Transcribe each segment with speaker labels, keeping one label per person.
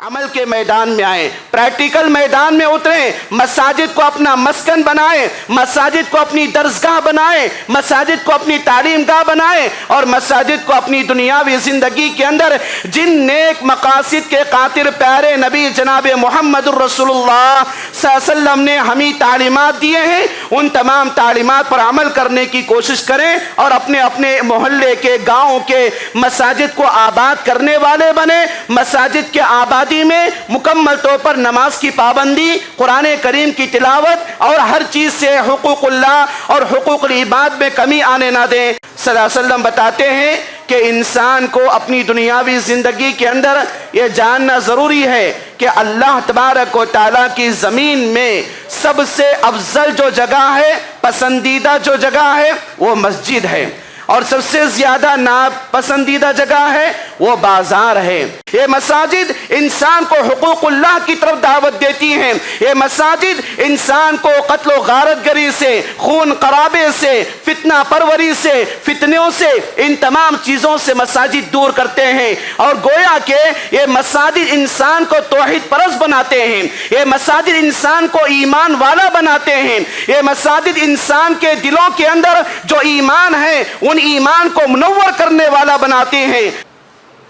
Speaker 1: عمل کے میدان میں آئیں، پریکٹیکل میدان میں اتریں، مساجد کو اپنا مسکن بنائیں، مساجد کو اپنی درسگاہ بنائیں، مساجد کو اپنی تعلیم گاہ بنائیں، اور مساجد کو اپنی دنیاوی زندگی کے اندر جن نیک مقاصد کے خاطر پیارے نبی جناب محمد الرسول اللہ صلی اللہ علیہ وسلم نے ہمیں تعلیمات دیے ہیں، ان تمام تعلیمات پر عمل کرنے کی کوشش کریں اور اپنے اپنے محلے کے گاؤں کے مساجد کو آباد کرنے والے بنیں۔ مساجد کے آبادی میں مکمل طور پر نماز کی پابندی، قرآن کریم کی تلاوت اور ہر چیز سے حقوق اللہ اور حقوق العباد میں کمی آنے نہ دیں۔ صلی اللہ علیہ وسلم بتاتے ہیں کہ انسان کو اپنی دنیاوی زندگی کے اندر یہ جاننا ضروری ہے کہ اللہ تبارک و تعالیٰ کی زمین میں سب سے افضل جو جگہ ہے، پسندیدہ جو جگہ ہے وہ مسجد ہے، اور سب سے زیادہ ناپسندیدہ جگہ ہے وہ بازار ہے۔ یہ مساجد انسان کو حقوق اللہ کی طرف دعوت دیتی ہیں، یہ مساجد انسان کو قتل و غارت گری سے، خون خرابے سے، فتنہ پروری سے، فتنوں سے، ان تمام چیزوں سے مساجد دور کرتے ہیں، اور گویا کہ یہ مساجد انسان کو توحید پرست بناتے ہیں، یہ مساجد انسان کو ایمان والا بناتے ہیں، یہ مساجد انسان کے دلوں کے اندر جو ایمان ہے ان ایمان کو منور کرنے والا بناتے ہیں۔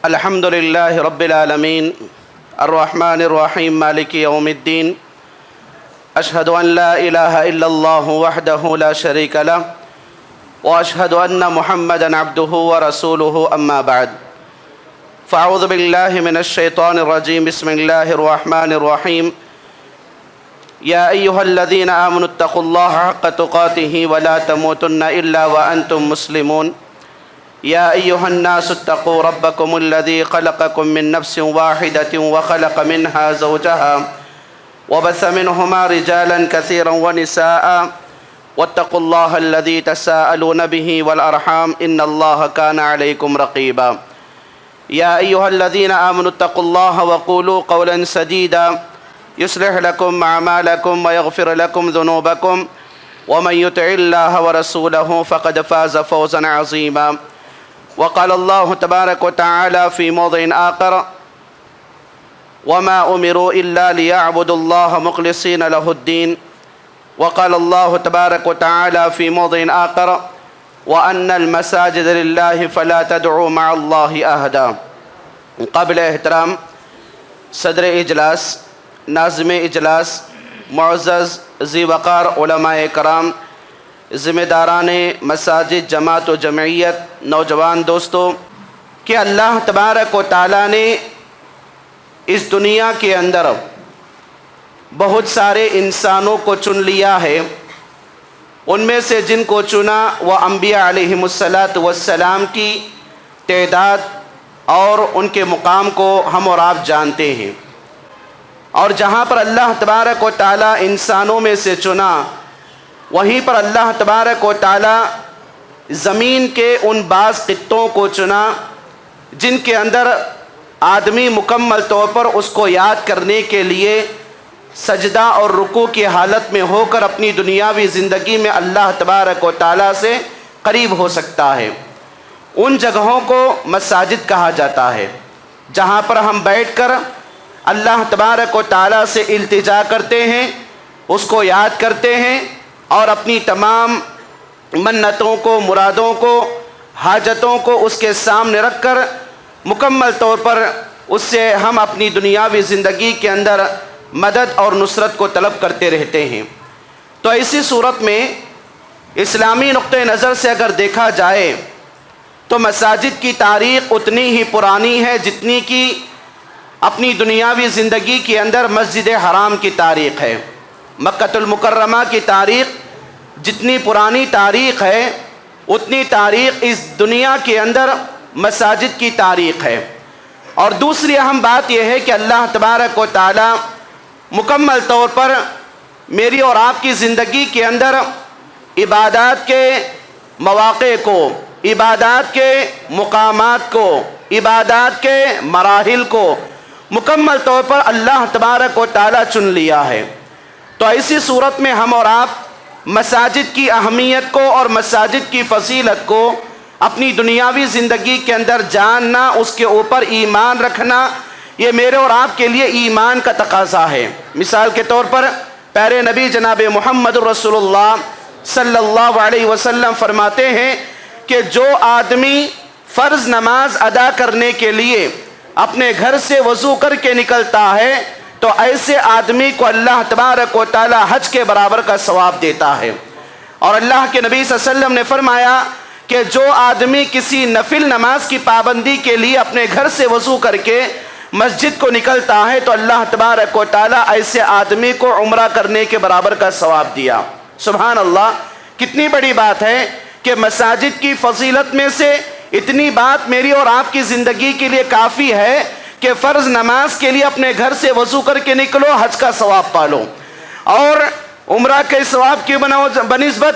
Speaker 1: الحمدللہ رب العالمین الرحمن الرحیم مالک یوم الدین، اشہد ان لا الہ الا اللہ وحدہ لا شریک لہ واشہد ان محمدا عبدہ ورسولہ اما بعد، فاعوذ باللہ من الشیطان الرجیم، بسم اللہ الرحمن الرحیم، یا ایہا الذین آمنوا اتقوا اللہ حق تقاتہ ولا تموتن الا وانتم مسلمون، یا ایہا الناس اتقوا ربکم الذی خلقکم من نفس واحدۃ وخلق منها زوجها وبث منہما رجالا کثیرا ونساء واتقوا اللہ الذی تساءلون به والارحام ان اللہ کان علیکم رقیبا، یا ایہا الذین آمنوا اتقوا اللہ وقولوا قولا سدیدا يصلح لكم أعمالكم ويغفر لكم ذنوبكم ومن يطع الله ورسوله فقد فاز فوزا عظيما، وقال الله تبارك وتعالى في موضع آخر وما أمروا إلا ليعبدوا الله مخلصين له الدين، وقال الله تبارك وتعالى في موضع آخر وأن المساجد لله فلا تدعوا مع الله أحدا۔ قبل احترام صدر اجلاس، ناظم اجلاس، معزز ذی وقار علماء کرام، ذمہ داران مساجد، جماعت و جمعیت، نوجوان دوستو، کہ اللہ تبارک و تعالیٰ نے اس دنیا کے اندر بہت سارے انسانوں کو چن لیا ہے، ان میں سے جن کو چنا وہ انبیاء علیہم السلام کی تعداد اور ان کے مقام کو ہم اور آپ جانتے ہیں، اور جہاں پر اللہ تبارک و تعالیٰ انسانوں میں سے چنا وہیں پر اللہ تبارک و تعالیٰ زمین کے ان بعض خطوں کو چنا جن کے اندر آدمی مکمل طور پر اس کو یاد کرنے کے لیے سجدہ اور رکوع کی حالت میں ہو کر اپنی دنیاوی زندگی میں اللہ تبارک و تعالیٰ سے قریب ہو سکتا ہے۔ ان جگہوں کو مساجد کہا جاتا ہے جہاں پر ہم بیٹھ کر اللہ تبارک و تعالیٰ سے التجا کرتے ہیں، اس کو یاد کرتے ہیں، اور اپنی تمام منتوں کو، مرادوں کو، حاجتوں کو اس کے سامنے رکھ کر مکمل طور پر اس سے ہم اپنی دنیاوی زندگی کے اندر مدد اور نصرت کو طلب کرتے رہتے ہیں۔ تو ایسی صورت میں اسلامی نقطہ نظر سے اگر دیکھا جائے تو مساجد کی تاریخ اتنی ہی پرانی ہے جتنی کہ اپنی دنیاوی زندگی کے اندر مسجد حرام کی تاریخ ہے۔ مکہ المکرمہ کی تاریخ جتنی پرانی تاریخ ہے اتنی تاریخ اس دنیا کے اندر مساجد کی تاریخ ہے۔ اور دوسری اہم بات یہ ہے کہ اللہ تبارک و تعالی مکمل طور پر میری اور آپ کی زندگی کے اندر عبادات کے مواقع کو، عبادات کے مقامات کو، عبادات کے مراحل کو مکمل طور پر اللہ تبارک و تعالی چن لیا ہے۔ تو ایسی صورت میں ہم اور آپ مساجد کی اہمیت کو اور مساجد کی فضیلت کو اپنی دنیاوی زندگی کے اندر جاننا، اس کے اوپر ایمان رکھنا، یہ میرے اور آپ کے لیے ایمان کا تقاضا ہے۔ مثال کے طور پر پیارے نبی جناب محمد رسول اللہ صلی اللہ علیہ وسلم فرماتے ہیں کہ جو آدمی فرض نماز ادا کرنے کے لیے اپنے گھر سے وضو کر کے نکلتا ہے تو ایسے آدمی کو اللہ تبارک و تعالی حج کے برابر کا ثواب دیتا ہے۔ اور اللہ کے نبی صلی اللہ علیہ وسلم نے فرمایا کہ جو آدمی کسی نفل نماز کی پابندی کے لیے اپنے گھر سے وضو کر کے مسجد کو نکلتا ہے تو اللہ تبارک و تعالی ایسے آدمی کو عمرہ کرنے کے برابر کا ثواب دیا۔ سبحان اللہ، کتنی بڑی بات ہے کہ مساجد کی فضیلت میں سے اتنی بات میری اور آپ کی زندگی کے لیے کافی ہے کہ فرض نماز کے لیے اپنے گھر سے وضو کر کے نکلو، حج کا ثواب پالو۔ اور عمرہ کے ثواب کی بنسبت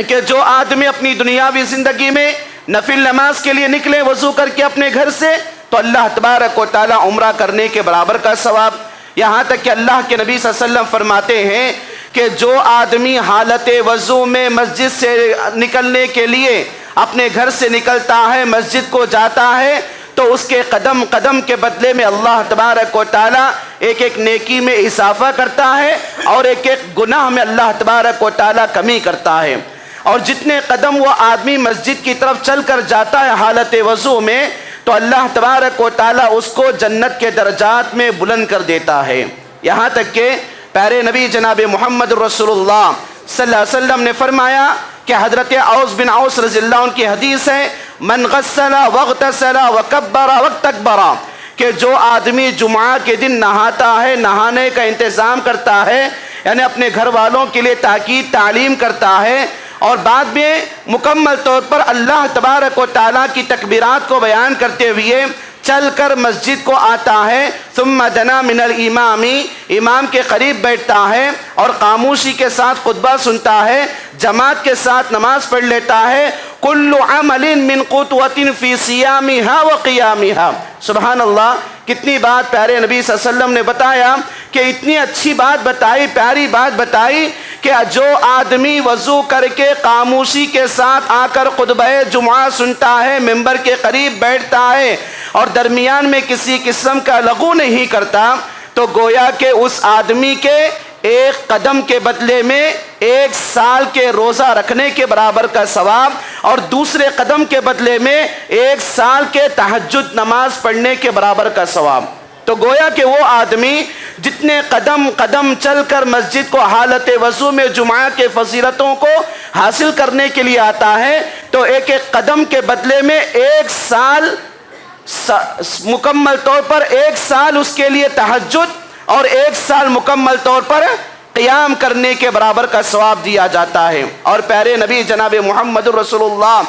Speaker 1: کہ جو آدمی اپنی دنیاوی زندگی میں نفل نماز کے لیے نکلے وضو کر کے اپنے گھر سے تو اللہ تبارک و تعالی عمرہ کرنے کے برابر کا ثواب۔ یہاں تک کہ اللہ کے نبی صلی اللہ علیہ وسلم فرماتے ہیں کہ جو آدمی حالت وضو میں مسجد سے نکلنے کے لیے اپنے گھر سے نکلتا ہے، مسجد کو جاتا ہے، تو اس کے قدم قدم کے بدلے میں اللہ تبارک و تعالی ایک ایک نیکی میں اضافہ کرتا ہے اور ایک ایک گناہ میں اللہ تبارک و تعالی کمی کرتا ہے۔ اور جتنے قدم وہ آدمی مسجد کی طرف چل کر جاتا ہے حالت وضو میں تو اللہ تبارک و تعالی اس کو جنت کے درجات میں بلند کر دیتا ہے۔ یہاں تک کہ پیارے نبی جناب محمد رسول اللہ صلی اللہ علیہ وسلم نے فرمایا کہ حضرت اوس بن اوس رضی اللہ عنہ کی حدیث ہے، من غسل واغتسل وکبر واستکبر، کہ جو آدمی جمعہ کے دن نہاتا ہے، نہانے کا انتظام کرتا ہے، یعنی اپنے گھر والوں کے لیے تاکید تعلیم کرتا ہے اور بعد میں مکمل طور پر اللہ تبارک و تعالیٰ کی تکبیرات کو بیان کرتے ہوئے چل کر مسجد کو آتا ہے، ثم دنا من الامام، امام کے قریب بیٹھتا ہے اور خاموشی کے ساتھ خطبہ سنتا ہے، جماعت کے ساتھ نماز پڑھ لیتا ہے، کل عمل من قوت فی صیامها وقیامها۔ سبحان اللہ، کتنی بات پیارے نبی صلی اللہ علیہ وسلم نے بتایا کہ اتنی اچھی بات بتائی، پیاری بات بتائی کہ جو آدمی وضو کر کے خاموشی کے ساتھ آ کر خطبہ جمعہ سنتا ہے، ممبر کے قریب بیٹھتا ہے اور درمیان میں کسی قسم کا لغو نہیں کرتا تو گویا کہ اس آدمی کے ایک قدم کے بدلے میں 1 سال کے روزہ رکھنے کے برابر کا ثواب اور دوسرے قدم کے بدلے میں 1 سال کے تہجد نماز پڑھنے کے برابر کا ثواب۔ تو گویا کہ وہ آدمی جتنے قدم قدم چل کر مسجد کو حالت وضو میں جمعہ کے فضیلتوں کو حاصل کرنے کے لیے آتا ہے تو ایک ایک قدم کے بدلے میں 1 سال مکمل طور پر 1 سال اس کے لیے تہجد اور 1 سال مکمل طور پر قیام کرنے کے برابر کا ثواب دیا جاتا ہے۔ اور پیارے نبی جناب محمد رسول اللہ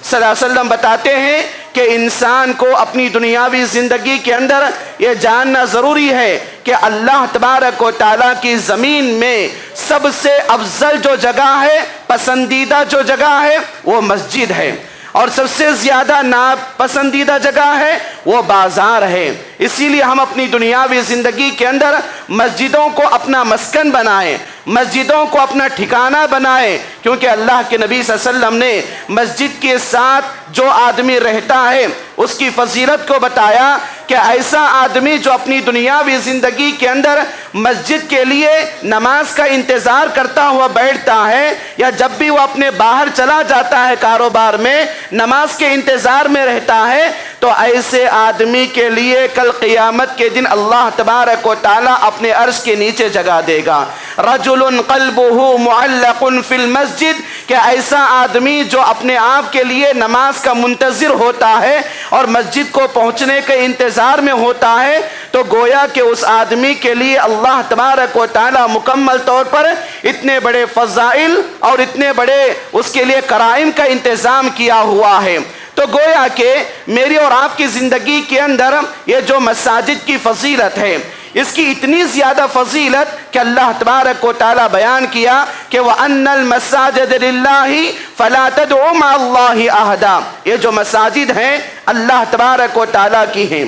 Speaker 1: صلی اللہ علیہ وسلم بتاتے ہیں کہ انسان کو اپنی دنیاوی زندگی کے اندر یہ جاننا ضروری ہے کہ اللہ تبارک و تعالیٰ کی زمین میں سب سے افضل جو جگہ ہے، پسندیدہ جو جگہ ہے وہ مسجد ہے، اور سب سے زیادہ ناپسندیدہ جگہ ہے وہ بازار ہے۔ اسی لیے ہم اپنی دنیاوی زندگی کے اندر مسجدوں کو اپنا مسکن بنائیں، مسجدوں کو اپنا ٹھکانہ بنائیں، کیونکہ اللہ کے نبی صلی اللہ علیہ وسلم نے مسجد کے ساتھ جو آدمی رہتا ہے اس کی فضیلت کو بتایا کہ ایسا آدمی جو اپنی دنیاوی زندگی کے اندر مسجد کے لیے نماز کا انتظار کرتا ہوا بیٹھتا ہے یا جب بھی وہ اپنے باہر چلا جاتا ہے کاروبار میں نماز کے انتظار میں رہتا ہے تو ایسے آدمی کے لیے کل قیامت کے دن اللہ تبارک و تعالیٰ اپنے عرش کے نیچے جگہ دے گا۔ رجل قلبہ معلق فی المسجد، کہ ایسا آدمی جو اپنے آپ کے لیے نماز کا منتظر ہوتا ہے اور مسجد کو پہنچنے کے انتظار میں ہوتا ہے تو گویا کہ اس آدمی کے لیے اللہ تبارک و تعالیٰ مکمل طور پر اتنے بڑے فضائل اور اتنے بڑے اس کے لیے کرائم کا انتظام کیا ہوا ہے۔ تو گویا کہ میری اور آپ کی زندگی کے اندر یہ جو مساجد کی فضیلت ہے اس کی اتنی زیادہ فضیلت کہ اللہ تبارک و تعالیٰ بیان کیا کہ وَأَنَّ الْمَسَاجِدَ لِلَّهِ فَلَا تَدْعُوا مَعَ اللَّهِ أَحَدًا، یہ جو مساجد ہیں اللہ تبارک و تعالیٰ کی ہیں،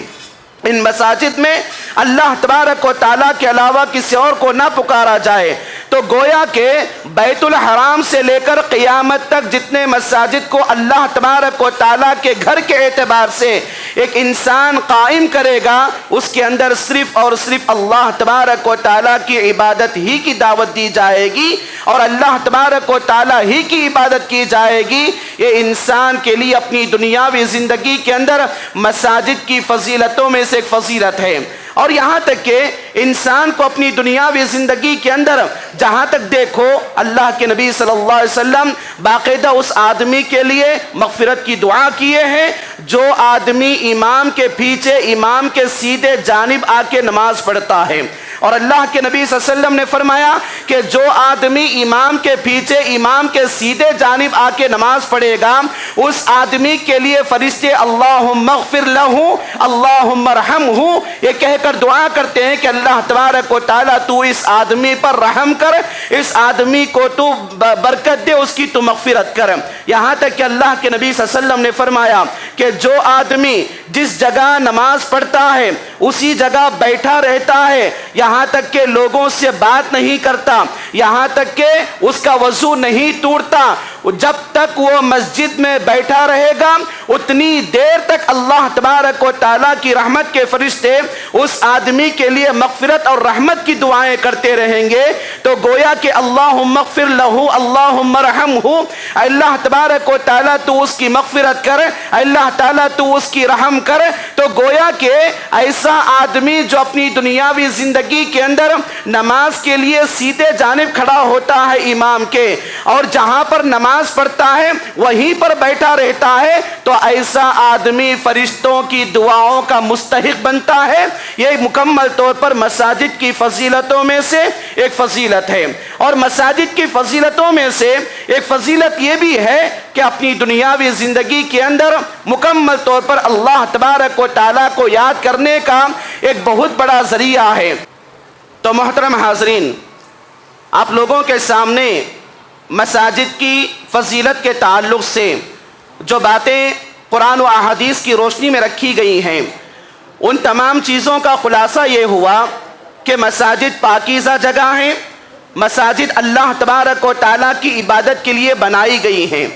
Speaker 1: ان مساجد میں اللہ تبارک و تعالیٰ کے علاوہ کسی اور کو نہ پکارا جائے۔ تو گویا کہ بیت الحرام سے لے کر قیامت تک جتنے مساجد کو اللہ تبارک و تعالیٰ کے گھر کے اعتبار سے ایک انسان قائم کرے گا، اس کے اندر صرف اور صرف اللہ تبارک و تعالیٰ کی عبادت ہی کی دعوت دی جائے گی اور اللہ تبارک و تعالیٰ ہی کی عبادت کی جائے گی۔ یہ انسان کے لیے اپنی دنیاوی زندگی کے اندر مساجد کی فضیلتوں میں سے ایک فضیلت ہے۔ اور یہاں تک کہ انسان کو اپنی دنیاوی زندگی کے اندر جہاں تک دیکھو، اللہ کے نبی صلی اللہ علیہ وسلم باقاعدہ اس آدمی کے لیے مغفرت کی دعا کیے ہیں جو آدمی امام کے پیچھے، امام کے سیدھے جانب آ کے نماز پڑھتا ہے۔ اور اللہ کے نبی صلی اللہ علیہ وسلم نے فرمایا کہ جو آدمی امام کے پیچھے، امام کے سیدھے جانب آ کے نماز پڑھے گا، اس آدمی کے لیے فرشتے اللہم اغفر لہ، اللہم ارحمہ یہ کہہ کر دعا کرتے ہیں کہ اللہ تبارک و تعالیٰ تو اس آدمی پر رحم کر، اس آدمی کو تو برکت دے، اس کی تو مغفرت کر۔ یہاں تک کہ اللہ کے نبی صلی اللہ علیہ وسلم نے فرمایا کہ جو آدمی جس جگہ نماز پڑھتا ہے اسی جگہ بیٹھا رہتا ہے، یہاں تک کہ لوگوں سے بات نہیں کرتا، یہاں تک کہ اس کا وضو نہیں ٹوٹتا، جب تک وہ مسجد میں بیٹھا رہے گا اتنی دیر تک اللہ تبارک و تعالیٰ کی رحمت کے فرشتے اس آدمی کے لیے مغفرت اور رحمت کی دعائیں کرتے رہیں گے۔ تو گویا کہ اللہم اغفر لہ، اللہم ارحمہ، اللہ تبارک و تعالیٰ تو اس کی مغفرت کر، اللہ تعالیٰ تو اس کی رحم کر۔ تو گویا کہ ایسا آدمی جو اپنی دنیاوی زندگی کے اندر نماز کے لیے سیدھے جانب کھڑا ہوتا ہے امام کے، اور جہاں پر نماز پڑھتا ہے وہیں پر بیٹھا رہتا ہے، تو ایسا آدمی فرشتوں کی دعاؤں کا مستحق بنتا ہے۔ یہ مکمل طور پر مساجد کی فضیلتوں میں سے ایک فضیلت ہے۔ اور مساجد کی فضیلتوں میں سے ایک فضیلت یہ بھی ہے کہ اپنی دنیاوی زندگی کے اندر مکمل طور پر اللہ تبارک و تعالیٰ کو یاد کرنے کا ایک بہت بڑا ذریعہ ہے۔ تو محترم حاضرین، آپ لوگوں کے سامنے مساجد کی فضیلت کے تعلق سے جو باتیں قرآن و احادیث کی روشنی میں رکھی گئی ہیں، ان تمام چیزوں کا خلاصہ یہ ہوا کہ مساجد پاکیزہ جگہ ہیں، مساجد اللہ تبارک و تعالیٰ کی عبادت کے لیے بنائی گئی ہیں۔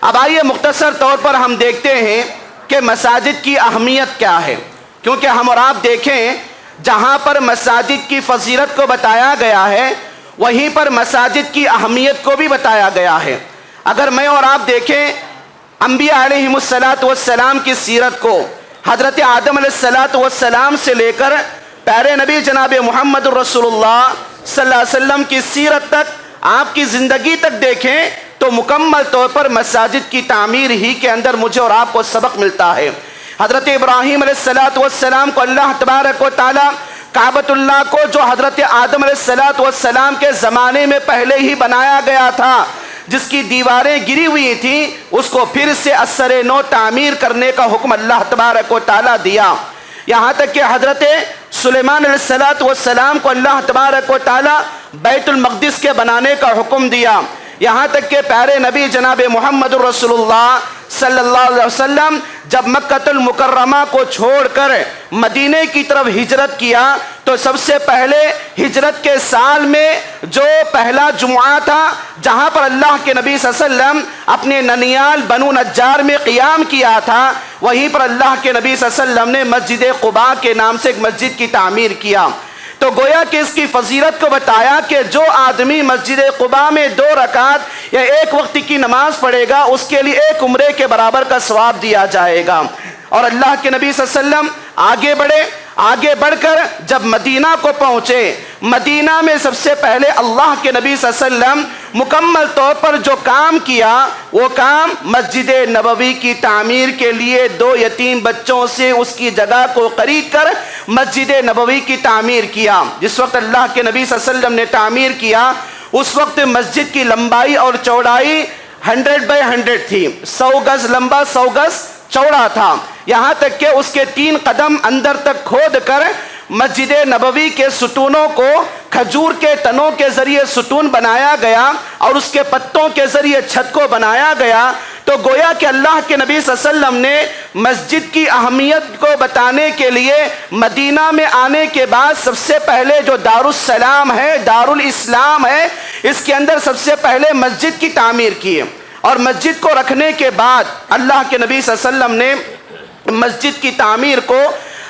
Speaker 1: اب آئیے مختصر طور پر ہم دیکھتے ہیں کہ مساجد کی اہمیت کیا ہے، کیونکہ ہم اور آپ دیکھیں جہاں پر مساجد کی فضیلت کو بتایا گیا ہے وہیں پر مساجد کی اہمیت کو بھی بتایا گیا ہے۔ اگر میں اور آپ دیکھیں انبیاء علیہم السلام کی سیرت کو، حضرت آدم علیہ السلام سے لے کر پیارے نبی جناب محمد الرسول اللہ صلی اللہ علیہ وسلم کی سیرت تک، آپ کی زندگی تک دیکھیں تو مکمل طور پر مساجد کی تعمیر ہی کے اندر مجھے اور آپ کو سبق ملتا ہے۔ حضرت ابراہیم علیہ السلام کو اللہ تبارک و تعالیٰ کعبۃ اللہ کو جو حضرت آدم علیہ السلام کے زمانے میں پہلے ہی بنایا گیا تھا، جس کی دیواریں گری ہوئی تھیں، اس کو پھر سے اثر نو تعمیر کرنے کا حکم اللہ تبارک و تعالیٰ دیا۔ یہاں تک کہ حضرت سلیمان علیہ السلام کو اللہ تبارک و تعالیٰ بیت المقدس کے بنانے کا حکم دیا۔ یہاں تک کہ پیارے نبی جناب محمد الرسول اللہ صلی اللہ علیہ وسلم جب مکہ المکرمہ کو چھوڑ کر مدینے کی طرف ہجرت کیا تو سب سے پہلے ہجرت کے سال میں جو پہلا جمعہ تھا جہاں پر اللہ کے نبی صلی اللہ علیہ وسلم اپنے ننیال بنو نجار میں قیام کیا تھا، وہیں پر اللہ کے نبی صلی اللہ علیہ وسلم نے مسجد قباء کے نام سے ایک مسجد کی تعمیر کیا۔ تو گویا کہ اس کی فضیلت کو بتایا کہ جو آدمی مسجد قباء میں 2 رکعت یا 1 وقت کی نماز پڑھے گا اس کے لیے 1 عمرے کے برابر کا ثواب دیا جائے گا۔ اور اللہ کے نبی صلی اللہ علیہ وسلم آگے بڑھ کر جب مدینہ کو پہنچے، مدینہ میں سب سے پہلے اللہ کے نبی صلی اللہ علیہ وسلم مکمل طور پر جو کام کیا وہ کام مسجد نبوی کی تعمیر کے لیے 2 یتیم بچوں سے اس کی جگہ کو خرید کر مسجد نبوی کی تعمیر کیا۔ جس وقت اللہ کے نبی صلی اللہ علیہ وسلم نے تعمیر کیا اس وقت مسجد کی لمبائی اور چوڑائی 100x100 تھی، 100 گز لمبا 100 گز چوڑا تھا، یہاں تک کہ اس کے 3 قدم اندر تک کھود کر مسجد نبوی کے ستونوں کو کھجور کے تنوں کے ذریعے ستون بنایا گیا اور اس کے پتوں کے ذریعے چھت کو بنایا گیا۔ تو گویا کہ اللہ کے نبی صلی اللہ علیہ وسلم نے مسجد کی اہمیت کو بتانے کے لیے مدینہ میں آنے کے بعد سب سے پہلے جو دارالسلام ہے، دارالاسلام ہے، اس کے اندر سب سے پہلے مسجد کی تعمیر کی ہے۔ اور مسجد کو رکھنے کے بعد اللہ کے نبی صلی اللہ علیہ وسلم نے مسجد کی تعمیر کو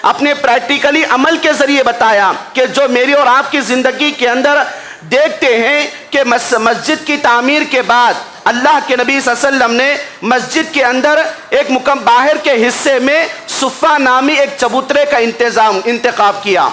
Speaker 1: اپنے پریکٹیکلی عمل کے ذریعے بتایا کہ جو میری اور آپ کی زندگی کے اندر دیکھتے ہیں کہ مسجد کی تعمیر کے بعد اللہ کے نبی صلی اللہ علیہ وسلم نے مسجد کے اندر ایک باہر کے حصے میں صفہ نامی ایک چبوترے کا انتخاب کیا،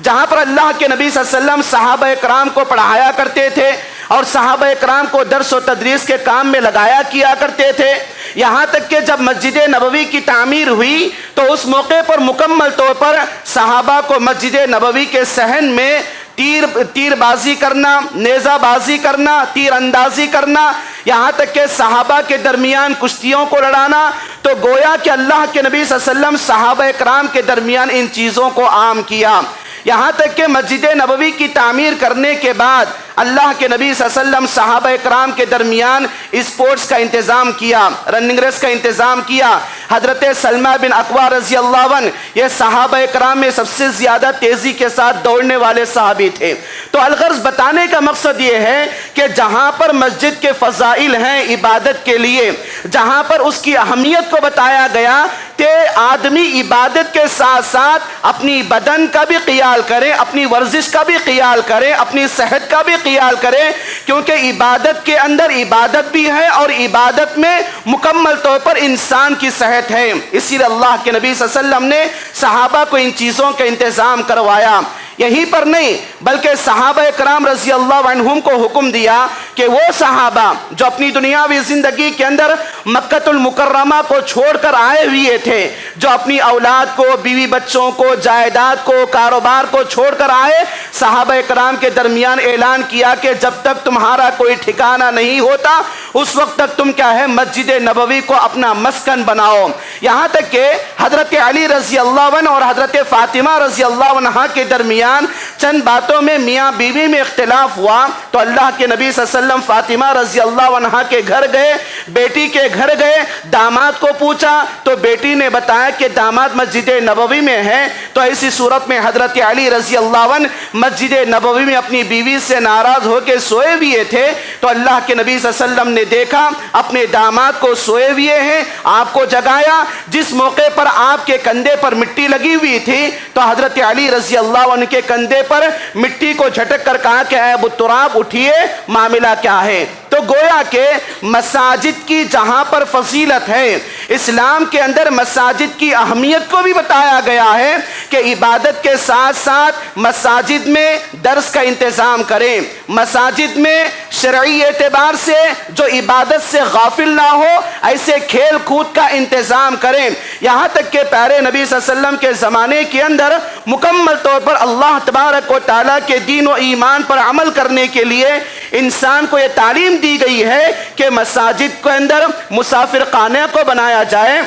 Speaker 1: جہاں پر اللہ کے نبی صلی اللہ علیہ وسلم صحابہ کرام کو پڑھایا کرتے تھے اور صحابہ کرام کو درس و تدریس کے کام میں لگایا کیا کرتے تھے۔ یہاں تک کہ جب مسجد نبوی کی تعمیر ہوئی تو اس موقع پر مکمل طور پر صحابہ کو مسجد نبوی کے صحن میں تیر بازی کرنا، نیزہ بازی کرنا، تیر اندازی کرنا، یہاں تک کہ صحابہ کے درمیان کشتیوں کو لڑانا، تو گویا کہ اللہ کے نبی صلی اللہ علیہ وسلم صحابہ کرام کے درمیان ان چیزوں کو عام کیا۔ یہاں تک کہ مسجد نبوی کی تعمیر کرنے کے بعد اللہ کے نبی صلی اللہ علیہ وسلم صحابہ کرام کے درمیان اسپورٹس کا انتظام کیا، رننگ ریس کا انتظام کیا۔ حضرت سلمہ بن اکوع رضی اللہ عنہ یہ صحابہ کرام میں سب سے زیادہ تیزی کے ساتھ دوڑنے والے صحابی تھے۔ تو الغرض بتانے کا مقصد یہ ہے کہ جہاں پر مسجد کے فضائل ہیں عبادت کے لیے، جہاں پر اس کی اہمیت کو بتایا گیا کہ آدمی عبادت کے ساتھ ساتھ اپنی بدن کا بھی خیال کرے، اپنی ورزش کا بھی خیال کرے، اپنی صحت کا بھی خیال کرے، کیونکہ عبادت کے اندر عبادت بھی ہے اور عبادت میں مکمل طور پر انسان کی صحت ہے۔ اسی لیے اللہ کے نبی صلی اللہ علیہ وسلم نے صحابہ کو ان چیزوں کا انتظام کروایا۔ یہیں پر نہیں بلکہ صحابہ کرام رضی اللہ عنہم کو حکم دیا کہ وہ صحابہ جو اپنی دنیاوی زندگی کے اندر مکہ المکرمہ کو چھوڑ کر آئے ہوئے تھے، جو اپنی اولاد کو، بیوی بچوں کو، جائیداد کو، کاروبار کو چھوڑ کر آئے، صحابہ کرام کے درمیان اعلان کیا کہ جب تک تمہارا کوئی ٹھکانہ نہیں ہوتا اس وقت تک تم کیا ہے مسجد نبوی کو اپنا مسکن بناؤ۔ یہاں تک کہ حضرت علی رضی اللہ عنہ اور حضرت فاطمہ رضی اللہ عنہ کے درمیان چند باتوں میں میاں بیوی میں اختلاف ہوا تو اللہ کے نبی صلی اللہ علیہ وسلم فاطمہ رضی اللہ عنہ کے گھر گئے، بیٹی کے گھر گئے، داماد کو پوچھا تو بیٹی نے بتایا کہ داماد مسجد نبوی میں ہے۔ تو ایسی صورت میں حضرت علی رضی اللہ عنہ مسجد نبوی میں اپنی بیوی سے ناراض ہو کے سوئے ہوئے تھے، تو اللہ کے نبی صلی اللہ علیہ وسلم نے دیکھا اپنے داماد کو سوئے ہوئے ہیں، آپ کو جگایا۔ جس موقع پر آپ کے کندھے پر مٹی لگی ہوئی تھی تو حضرت علی رضی اللہ عنہ کے کندھے پر مٹی کو جھٹک کر کہا کہ اے ابو تراب اٹھیے، معاملہ کیا ہے؟ تو گویا کہ مساجد کی جہاں پر فضیلت ہے، اسلام کے اندر مساجد کی اہمیت کو بھی بتایا گیا ہے کہ عبادت کے ساتھ ساتھ مساجد میں درس کا انتظام کریں، مساجد میں شرعی اعتبار سے جو عبادت سے غافل نہ ہو ایسے کھیل کود کا انتظام کریں۔ یہاں تک کہ پیارے نبی صلی اللہ علیہ وسلم کے زمانے کے اندر مکمل طور پر اللہ تبارک و تعالیٰ کے دین و ایمان پر عمل کرنے کے لیے انسان کو یہ تعلیم دی گئی ہے کہ مساجد کے اندر مسافر خانے کو بنایا جائے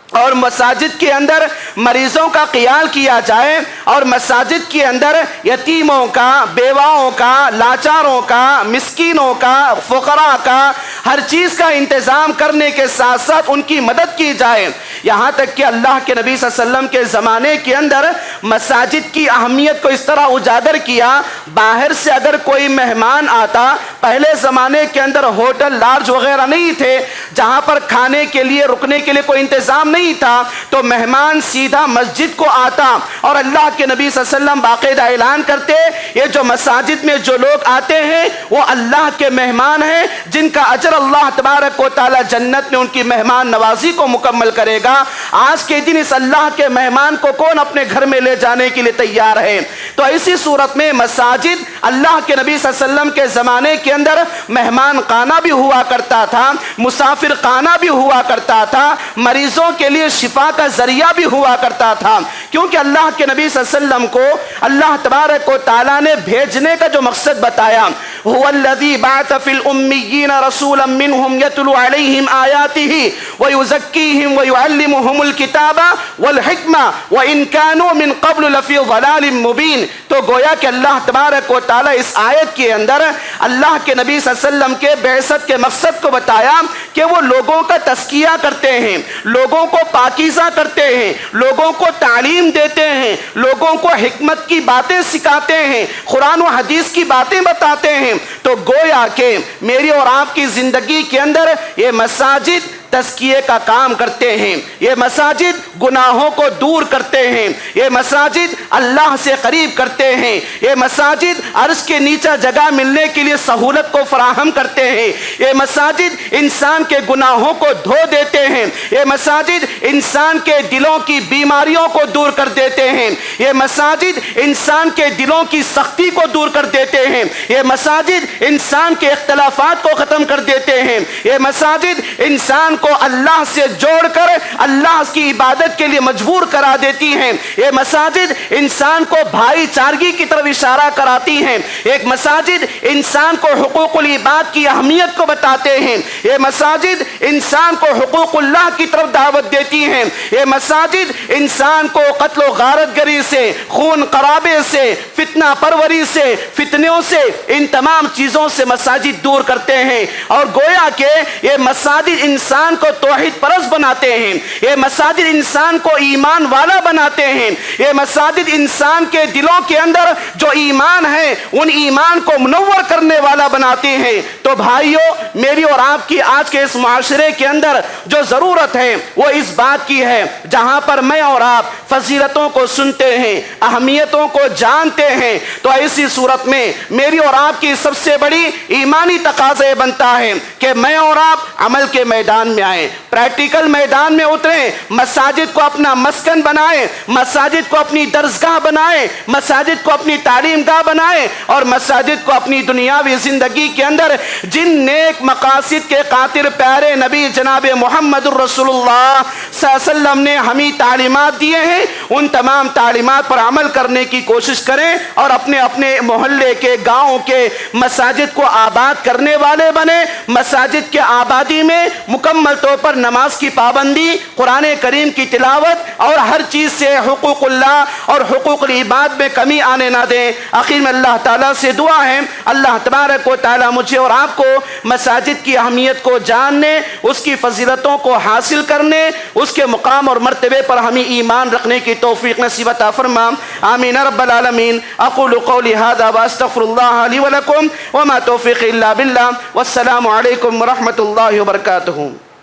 Speaker 1: اور مساجد کے اندر مریضوں کا خیال کیا جائے اور مساجد کے اندر یتیموں کا، بیواؤں کا، لاچاروں کا، مسکینوں کا، فقراء کا ہر چیز کا انتظام کرنے کے ساتھ ساتھ ان کی مدد کی جائے۔ یہاں تک کہ اللہ کے نبی صلی اللہ علیہ وسلم کے زمانے کے اندر مساجد کی اہمیت کو اس طرح اجاگر کیا، باہر سے اگر کوئی مہمان آتا، پہلے زمانے کے اندر ہوٹل لارج وغیرہ نہیں تھے جہاں پر کھانے کے لیے رکنے کے لیے کوئی انتظام نہیں تھا، تو مہمان سیدھا مسجد کو آتا اور اللہ کے نبی صلی اللہ علیہ وسلم باقاعدہ اعلان کرتے یہ جو مساجد میں جو لوگ آتے ہیں وہ اللہ کے مہمان ہیں جن کا اجر اللہ تبارک و تعالی جنت میں ان کی مہمان نوازی کو مکمل کرے گا۔ آج کے دن اس اللہ کے مہمان کو کون اپنے گھر میں لے جانے کے لیے تیار ہے؟ تو ایسی صورت میں مساجد اللہ کے نبی صلی اللہ علیہ وسلم کے زمانے کے اندر مہمان خانہ بھی ہوا کرتا تھا، مسافر خانہ بھی ہوا کرتا تھا، مریضوں کے لیے شفا کا ذریعہ بھی ہوا کرتا تھا، کیونکہ اللہ کے نبی صلی اللہ علیہ وسلم کو اللہ تبارک و تعالیٰ نے بھیجنے کا جو مقصد بتایا هو الذي بعث في الأميين رسولا منهم يتلو عليهم آياته ويزكيهم ويعلمهم الكتاب والحکمہ وإن كانوا من قبل لفی ضلال مبین. تو گویا کہ اللہ تبارک و تعالی اس آیت کے اندر اللہ کے نبی صلی اللہ علیہ وسلم کے بعثت کے مقصد کو بتایا کہ وہ لوگوں کا تزکیہ کرتے ہیں، لوگوں کو پاکیزہ کرتے ہیں، لوگوں کو تعلیم دیتے ہیں، لوگوں کو حکمت کی باتیں سکھاتے ہیں، قرآن و حدیث کی باتیں بتاتے ہیں. تو گویا کہ میری اور آپ کی زندگی کے اندر یہ مساجد تزکیے کا کام کرتے ہیں، یہ مساجد گناہوں کو دور کرتے ہیں، یہ مساجد اللہ سے قریب کرتے ہیں، یہ مساجد عرش کے نیچے جگہ ملنے کے لیے سہولت کو فراہم کرتے ہیں، یہ مساجد انسان کے گناہوں کو دھو دیتے ہیں، یہ مساجد انسان کے دلوں کی بیماریوں کو دور کر دیتے ہیں، یہ مساجد انسان کے دلوں کی سختی کو دور کر دیتے ہیں، یہ مساجد انسان کے اختلافات کو ختم کر دیتے ہیں، یہ مساجد انسان کو اللہ سے جوڑ کر اللہ کی عبادت کے لیے مجبور کرا دیتی ہیں، یہ مساجد انسان کو بھائی چارگی کی طرف اشارہ کراتی ہیں، ایک مساجد انسان کو حقوق العباد کی اہمیت کو بتاتے ہیں، یہ مساجد انسان کو حقوق اللہ کی طرف دعوت دیتی ہیں، یہ مساجد انسان کو قتل و غارت گری سے، خون قرابے سے، فتنہ پروری سے، فتنوں سے، ان تمام چیزوں سے مساجد دور کرتے ہیں. اور گویا کہ یہ مساجد انسان کو توحید پرست بناتے ہیں، یہ مساجد انسان کو ایمان والا بناتے ہیں، یہ مساجد انسان کے دلوں کے اندر جو ایمان ہے ان ایمان کو منور کرنے والا بناتے ہیں. تو بھائیو، میری اور آپ کی آج کے اس معاشرے کے اندر جو ضرورت ہے وہ اس بات کی ہے، جہاں پر میں اور آپ فضیلتوں کو سنتے ہیں، اہمیتوں کو جانتے ہیں، تو ایسی صورت میں میری اور آپ کی سب سے بڑی ایمانی تقاضا یہ بنتا ہے کہ میں اور آپ عمل کے میدان میں آئیں، پریکٹیکل میدان میں اتریں، مساجد کو اپنا مسکن بنائیں، مساجد کو اپنی درسگاہ بنائیں، مساجد کو اپنی تعلیم گاہ بنائیں، اور مساجد کو اپنی دنیاوی زندگی کے اندر جن نیک مقاصد کے خاطر پیارے نبی جناب محمد الرسول اللہ صلی اللہ علیہ وسلم نے ہمیں تعلیمات دیے ہیں، ان تمام تعلیمات پر عمل کرنے کی کوشش کریں اور اپنے اپنے محلے کے، گاؤں کے مساجد کو آباد کرنے والے بنیں. مساجد کے آبادی میں مکمل طور پر نماز کی پابندی، قرآن کریم کی تلاوت اور ہر چیز سے حقوق اللہ اور حقوق العباد میں کمی آنے نہ دیں. آخر میں اللہ تعالیٰ سے دعا ہے اللہ تبارک و تعالیٰ مجھے اور آپ کو مساجد کی اہمیت کو جاننے، اس کی فضیلتوں کو حاصل کرنے، اس کے مقام اور مرتبے پر ہمیں ایمان رکھنے کی توفیق نصیب عطا فرما. آمین رب العالمین. اقول قولی هذا واستغفر الله لي ولكم وما توفیقی الا باللہ. والسلام علیکم ورحمۃ اللہ وبرکاتہ.